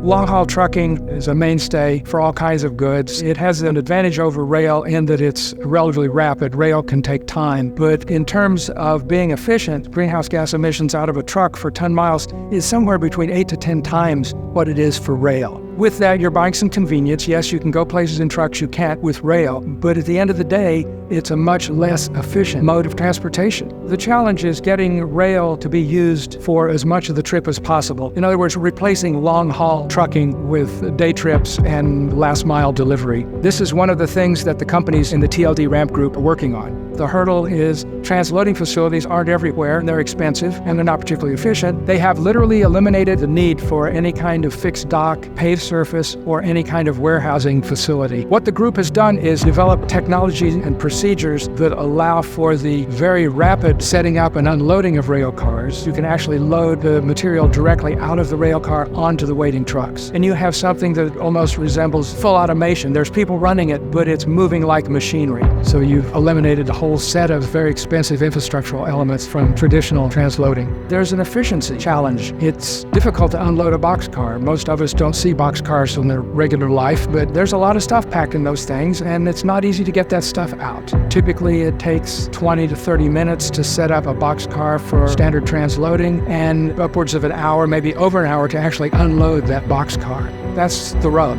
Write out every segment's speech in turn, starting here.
Long-haul trucking is a mainstay for all kinds of goods. It has an advantage over rail in that it's relatively rapid. Rail can take time. But in terms of being efficient, greenhouse gas emissions out of a truck for ton miles is somewhere between 8 to 10 times what it is for rail. With that, you're buying some convenience. Yes, you can go places in trucks you can't with rail, but at the end of the day, it's a much less efficient mode of transportation. The challenge is getting rail to be used for as much of the trip as possible. In other words, replacing long-haul trucking with day trips and last-mile delivery. This is one of the things that the companies in the TLD RAMP group are working on. The hurdle is transloading facilities aren't everywhere, and they're expensive, and they're not particularly efficient. They have literally eliminated the need for any kind of fixed dock, paved surface, or any kind of warehousing facility. What the group has done is develop technologies and procedures that allow for the very rapid setting up and unloading of rail cars. You can actually load the material directly out of the rail car onto the waiting trucks. And you have something that almost resembles full automation. There's people running it, but it's moving like machinery. So you've eliminated a whole set of very expensive infrastructural elements from traditional transloading. There's an efficiency challenge. It's difficult to unload a boxcar. Most of us don't see boxcars in their regular life, but there's a lot of stuff packed in those things, and it's not easy to get that stuff out. Typically, it takes 20 to 30 minutes to set up a boxcar for standard transloading, and upwards of an hour, maybe over an hour, to actually unload that boxcar. That's the rub.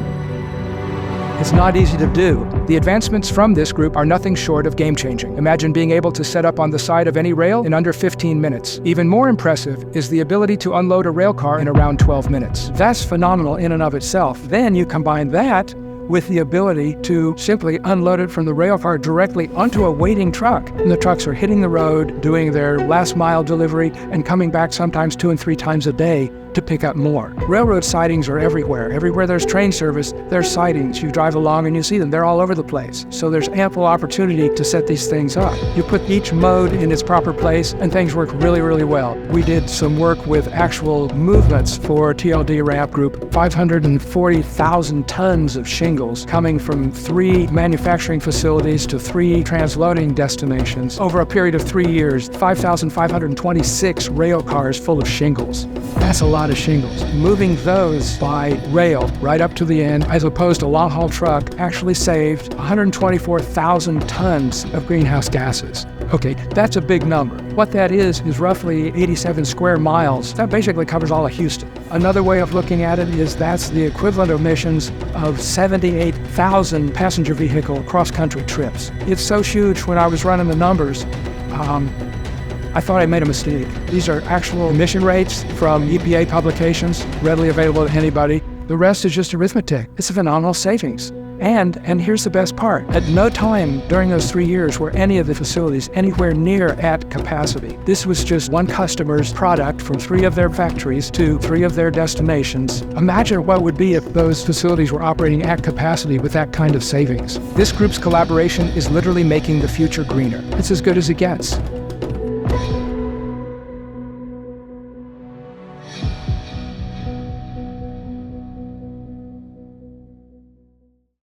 It's not easy to do. The advancements from this group are nothing short of game-changing. Imagine being able to set up on the side of any rail in under 15 minutes. Even more impressive is the ability to unload a rail car in around 12 minutes. That's phenomenal in and of itself. Then you combine that with the ability to simply unload it from the rail car directly onto a waiting truck. And the trucks are hitting the road, doing their last mile delivery, and coming back sometimes 2 and 3 times a day to pick up more. Railroad sidings are everywhere. Everywhere there's train service, there's sidings. You drive along and you see them. They're all over the place. So there's ample opportunity to set these things up. You put each mode in its proper place and things work really, really well. We did some work with actual movements for TLD RAMP Group. 540,000 tons of shingles coming from 3 manufacturing facilities to 3 transloading destinations. Over a period of 3 years, 5,526 rail cars full of shingles. That's a lot of shingles. Moving those by rail right up to the end, as opposed to long-haul truck, actually saved 124,000 tons of greenhouse gases. Okay, that's a big number. What that is roughly 87 square miles. That basically covers all of Houston. Another way of looking at it is that's the equivalent of emissions of 78,000 passenger vehicle cross-country trips. It's so huge. When I was running the numbers, I thought I made a mistake. These are actual emission rates from EPA publications, readily available to anybody. The rest is just arithmetic. It's a phenomenal savings. And here's the best part. At no time during those 3 years were any of the facilities anywhere near at capacity. This was just one customer's product from 3 of their factories to 3 of their destinations. Imagine what would be if those facilities were operating at capacity with that kind of savings. This group's collaboration is literally making the future greener. It's as good as it gets.